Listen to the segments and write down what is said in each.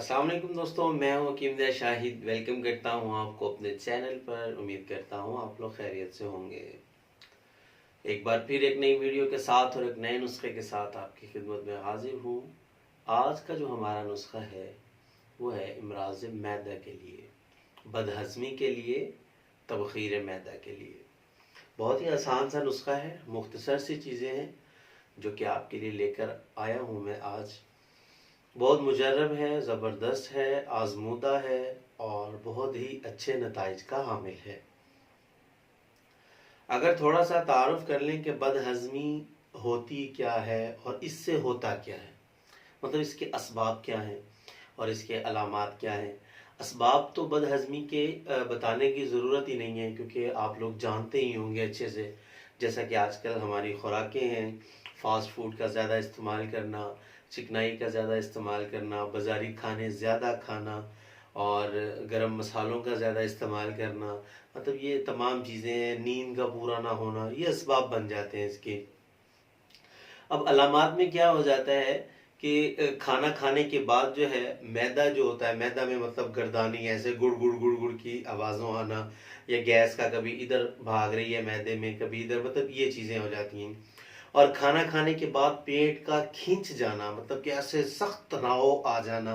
अस्सलाम वालेकुम दोस्तों, मैं हूं हकीम शाहिद। वेलकम करता हूं आपको अपने चैनल पर। उम्मीद करता हूं आप लोग खैरियत से होंगे। एक बार फिर एक नई वीडियो के साथ और एक नए नुस्खे के साथ आपकी खिदमत में हाजिर हूं। आज का जो हमारा नुस्खा है वो है इमराज़ मैदा के लिए, बदहज़मी के लिए, तबख़ीर मैदा के लिए। बहुत ही आसान सा नुस्खा है, मुख्तसर सी चीज़ें हैं जो कि आपके लिए लेकर आया हूँ मैं आज। बहुत मुजर्रब है, ज़बरदस्त है, आज़मूदा है और बहुत ही अच्छे नताइज का हामिल है। अगर थोड़ा सा तारुफ कर लें कि बदहज़मी होती क्या है और इससे होता क्या है, मतलब इसके असबाब क्या हैं और इसके अलामात क्या हैं। असबाब तो बदहज़मी के बताने की ज़रूरत ही नहीं है, क्योंकि आप लोग जानते ही होंगे अच्छे से। जैसा कि आजकल हमारी खुराकें हैं, फ़ास्ट फूड का ज़्यादा इस्तेमाल करना, चिकनाई का ज़्यादा इस्तेमाल करना, बाज़ारी खाने ज़्यादा खाना और गरम मसालों का ज़्यादा इस्तेमाल करना, मतलब ये तमाम चीज़ें, नींद का पूरा ना होना, ये असबाब बन जाते हैं इसके। अब अलामात में क्या हो जाता है कि खाना खाने के बाद जो है मैदा जो होता है, मैदा में मतलब गर्दानी, ऐसे गुड़ गुड़ गुड़ गुड़ की आवाज़ों आना, या गैस का कभी इधर भाग रही है मैदे में कभी इधर, मतलब ये चीज़ें हो जाती हैं। और खाना खाने के बाद पेट का खींच जाना, मतलब कि ऐसे सख्त तनाव आ जाना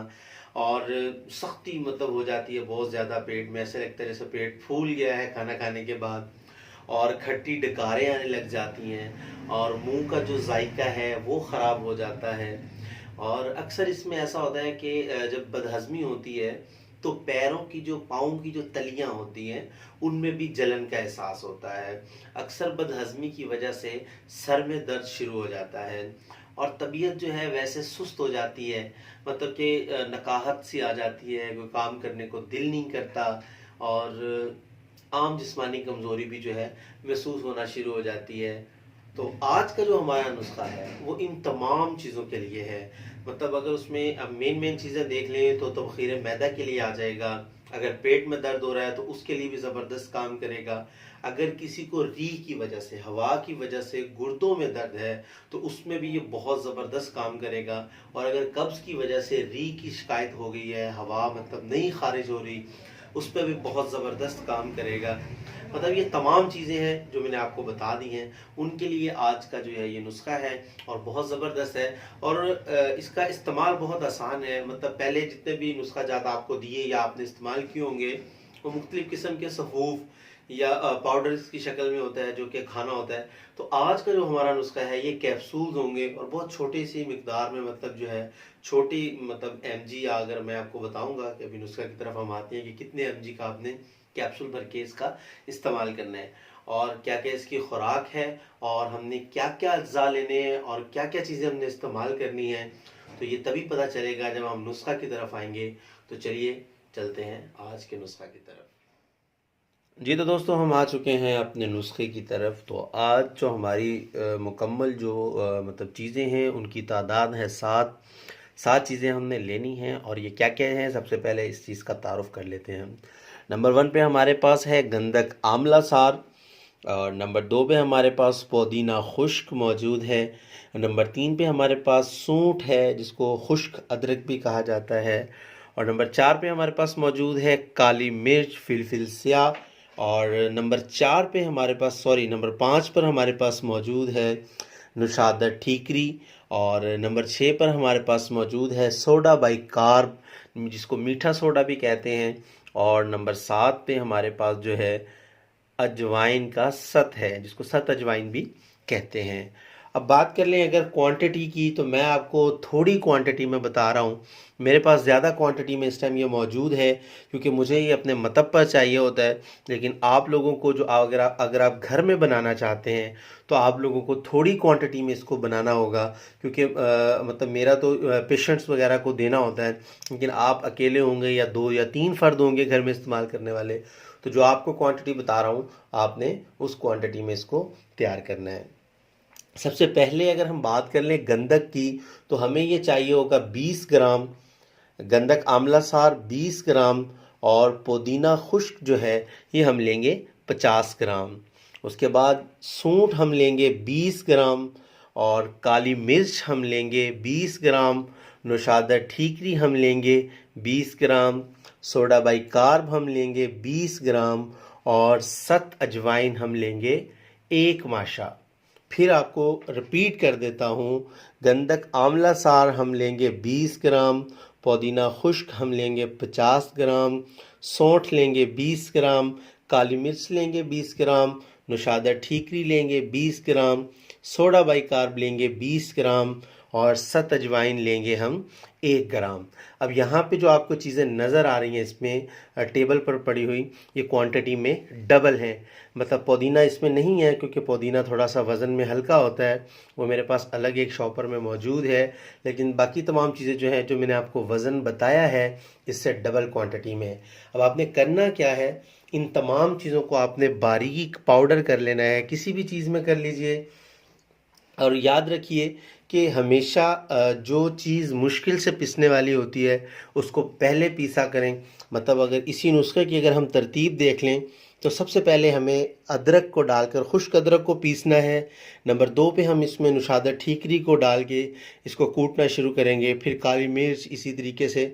और सख्ती मतलब हो जाती है बहुत ज़्यादा पेट में, ऐसे लगता है जैसे पेट फूल गया है खाना खाने के बाद। और खट्टी डकारें आने लग जाती हैं और मुंह का जो जायका है वो ख़राब हो जाता है। और अक्सर इसमें ऐसा होता है कि जब बदहज़मी होती है तो पैरों की जो, पाँव की जो तलियां होती हैं उनमें भी जलन का एहसास होता है। अक्सर बदहज़मी की वजह से सर में दर्द शुरू हो जाता है और तबीयत जो है वैसे सुस्त हो जाती है, मतलब कि नकाहत सी आ जाती है, कोई काम करने को दिल नहीं करता और आम जिस्मानी कमज़ोरी भी जो है महसूस होना शुरू हो जाती है। तो आज का जो हमारा नुस्खा है वो इन तमाम चीज़ों के लिए है। मतलब अगर उसमें अब मेन मेन चीज़ें देख लें तो तबख़ीर मैदा के लिए आ जाएगा। अगर पेट में दर्द हो रहा है तो उसके लिए भी ज़बरदस्त काम करेगा। अगर किसी को रीह की वजह से, हवा की वजह से गुर्दों में दर्द है तो उसमें भी ये बहुत ज़बरदस्त काम करेगा। और अगर कब्ज़ की वजह से रीह की शिकायत हो गई है, हवा मतलब नहीं खारिज हो रही, उस पर भी बहुत ज़बरदस्त काम करेगा। मतलब ये तमाम चीज़ें हैं जो मैंने आपको बता दी हैं, उनके लिए आज का जो है ये नुस्खा है और बहुत ज़बरदस्त है। और इसका इस्तेमाल बहुत आसान है। मतलब पहले जितने भी नुस्खा जात आपको दिए या आपने इस्तेमाल किए होंगे वो मुख्तलिफ़ किस्म के सफ़ूफ या पाउडर्स की शक्ल में होता है जो कि खाना होता है। तो आज का जो हमारा नुस्खा है ये कैप्सूल्स होंगे और बहुत छोटी सी मिकदार में, मतलब जो है छोटी, मतलब mg, अगर मैं आपको बताऊंगा कि अभी नुस्खा की तरफ हम आते हैं कि कितने mg का आपने कैप्सूल भर के इसका इस्तेमाल करना है और क्या क्या इसकी खुराक है और हमने क्या क्या अज्जा लेने हैं और क्या क्या चीज़ें हमने इस्तेमाल करनी है, तो ये तभी पता चलेगा जब हम नुस्खा की तरफ आएंगे। तो चलिए चलते हैं आज के नुस्खा की तरफ। जी तो दोस्तों, हम आ चुके हैं अपने नुस्खे की तरफ। तो आज जो हमारी मुकम्मल जो मतलब चीज़ें हैं उनकी तादाद है 7। 7 चीज़ें हमने लेनी हैं और ये क्या क्या हैं, सबसे पहले इस चीज़ का तारुफ कर लेते हैं हम। नंबर 1 पे हमारे पास है गंधक आंवला सार, और नंबर 2 पे हमारे पास पुदीना खुश्क मौजूद है। नंबर 3 पे हमारे पास सूंठ है जिसको खुश्क अदरक भी कहा जाता है। और नंबर 4 पे हमारे पास मौजूद है काली मिर्च फिलफिल स्याह। और नंबर 5 पर हमारे पास मौजूद है नुशादा ठीकरी। और नंबर 6 पर हमारे पास मौजूद है सोडा बाइकार्ब जिसको मीठा सोडा भी कहते हैं। और नंबर 7 पे हमारे पास जो है अजवाइन का सत है जिसको सत अजवाइन भी कहते हैं। अब बात कर लें अगर क्वांटिटी की, तो मैं आपको थोड़ी क्वांटिटी में बता रहा हूँ। मेरे पास ज़्यादा क्वांटिटी में इस टाइम ये मौजूद है क्योंकि मुझे ये अपने मतलब पर चाहिए होता है। लेकिन आप लोगों को जो अगर आप घर में बनाना चाहते हैं तो आप लोगों को थोड़ी क्वांटिटी में इसको बनाना होगा, क्योंकि मतलब मेरा तो पेशेंट्स वगैरह को देना होता है। लेकिन आप अकेले होंगे या 2 या 3 फ़र्द होंगे घर में इस्तेमाल करने वाले, तो जो आपको क्वांटिटी बता रहा हूँ आपने उस क्वांटिटी में इसको तैयार करना है। सबसे पहले अगर हम बात कर लें गंधक की, तो हमें ये चाहिए होगा 20 ग्राम गंधक आंवला सार, 20 ग्राम। और पुदीना खुश्क जो है ये हम लेंगे 50 ग्राम। उसके बाद सूंठ हम लेंगे 20 ग्राम और काली मिर्च हम लेंगे 20 ग्राम। नुशादा ठीकरी हम लेंगे 20 ग्राम, सोडा बाइकार्ब हम लेंगे 20 ग्राम और सत अजवाइन हम लेंगे 1 माशा। फिर आपको रिपीट कर देता हूँ, गंधक आंवला सार हम लेंगे 20 ग्राम, पुदीना खुश्क हम लेंगे 50 ग्राम, सौंठ लेंगे 20 ग्राम, काली मिर्च लेंगे 20 ग्राम, नुशादा ठीकरी लेंगे 20 ग्राम, सोडा बाइकार्ब लेंगे 20 ग्राम और सत अजवाइन लेंगे हम 1 ग्राम। अब यहाँ पे जो आपको चीज़ें नज़र आ रही हैं इसमें टेबल पर पड़ी हुई, ये क्वांटिटी में डबल है। मतलब पुदीना इसमें नहीं है क्योंकि पुदीना थोड़ा सा वज़न में हल्का होता है, वो मेरे पास अलग एक शॉपर में मौजूद है। लेकिन बाकी तमाम चीज़ें जो हैं, जो मैंने आपको वज़न बताया है, इससे डबल क्वांटिटी में है। अब आपने करना क्या है, इन तमाम चीज़ों को आपने बारीक पाउडर कर लेना है, किसी भी चीज़ में कर लीजिए। और याद रखिए कि हमेशा जो चीज़ मुश्किल से पिसने वाली होती है उसको पहले पीसा करें। मतलब अगर इसी नुस्खे की अगर हम तरतीब देख लें तो सबसे पहले हमें अदरक को डालकर खुश्क अदरक को पीसना है। नंबर 2 पे हम इसमें नुशादा ठीकरी को डाल के इसको कूटना शुरू करेंगे। फिर काली मिर्च, इसी तरीके से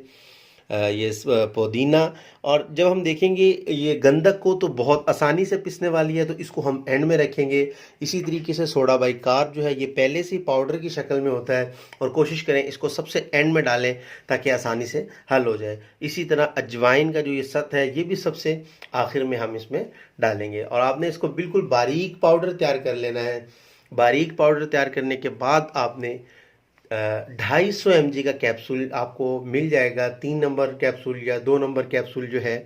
ये पुदीना। और जब हम देखेंगे ये गंधक को तो बहुत आसानी से पिसने वाली है, तो इसको हम एंड में रखेंगे। इसी तरीके से सोडा बाइकार्ब जो है ये पहले से ही पाउडर की शक्ल में होता है, और कोशिश करें इसको सबसे एंड में डालें ताकि आसानी से हल हो जाए। इसी तरह अजवाइन का जो ये सत है ये भी सबसे आखिर में हम इसमें डालेंगे। और आपने इसको बिल्कुल बारीक पाउडर तैयार कर लेना है। बारीक पाउडर तैयार करने के बाद आपने 250 mg का कैप्सूल आपको मिल जाएगा। 3 नंबर कैप्सूल या 2 नंबर कैप्सूल जो है,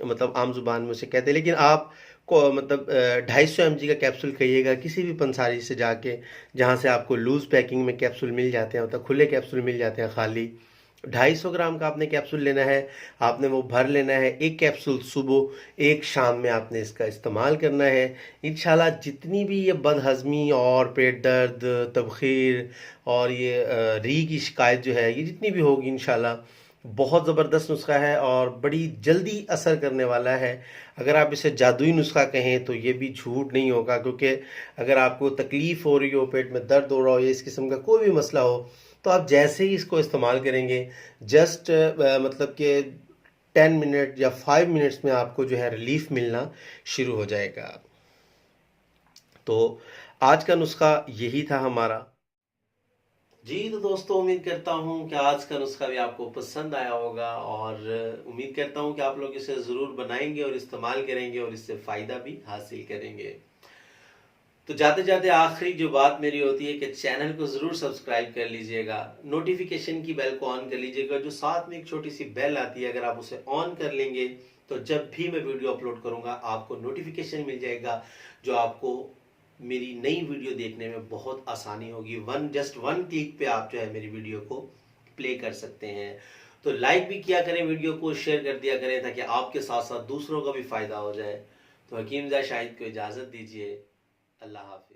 मतलब आम जुबान में उसे कहते हैं, लेकिन आप को मतलब 250 mg का कैप्सूल कहिएगा किसी भी पंसारी से जाके, जहाँ से आपको लूज़ पैकिंग में कैप्सूल मिल जाते हैं, मतलब खुले कैप्सूल मिल जाते हैं खाली। 250 ग्राम का आपने कैप्सूल लेना है, आपने वो भर लेना है। एक कैप्सूल सुबह, एक शाम में आपने इसका इस्तेमाल करना है। इंशाल्लाह जितनी भी ये बदहज़मी और पेट दर्द, तबखीर और ये री की शिकायत जो है, ये जितनी भी होगी, इंशाल्लाह बहुत ज़बरदस्त नुस्खा है और बड़ी जल्दी असर करने वाला है। अगर आप इसे जादुई नुस्खा कहें तो ये भी झूठ नहीं होगा, क्योंकि अगर आपको तकलीफ़ हो रही हो, पेट में दर्द हो रहा हो या इस किस्म का कोई भी मसला हो, तो आप जैसे ही इसको इस्तेमाल करेंगे, जस्ट मतलब कि 10 मिनट या 5 मिनट्स में आपको जो है रिलीफ मिलना शुरू हो जाएगा। तो आज का नुस्खा यही था हमारा। जी तो दोस्तों, उम्मीद करता हूँ कि आज का नुस्खा भी आपको पसंद आया होगा, और उम्मीद करता हूँ कि आप लोग इसे ज़रूर बनाएंगे और इस्तेमाल करेंगे और इससे फ़ायदा भी हासिल करेंगे। तो जाते जाते आखिरी जो बात मेरी होती है कि चैनल को ज़रूर सब्सक्राइब कर लीजिएगा, नोटिफिकेशन की बेल को ऑन कर लीजिएगा। जो साथ में एक छोटी सी बेल आती है, अगर आप उसे ऑन कर लेंगे तो जब भी मैं वीडियो अपलोड करूँगा आपको नोटिफिकेशन मिल जाएगा, जो आपको मेरी नई वीडियो देखने में बहुत आसानी होगी। जस्ट वन क्लिक पे आप जो है मेरी वीडियो को प्ले कर सकते हैं। तो लाइक भी किया करें, वीडियो को शेयर कर दिया करें, ताकि आपके साथ साथ दूसरों का भी फ़ायदा हो जाए। तो हकीम ज़ा शाहिद को इजाज़त दीजिए। अल्लाह हाफिज़।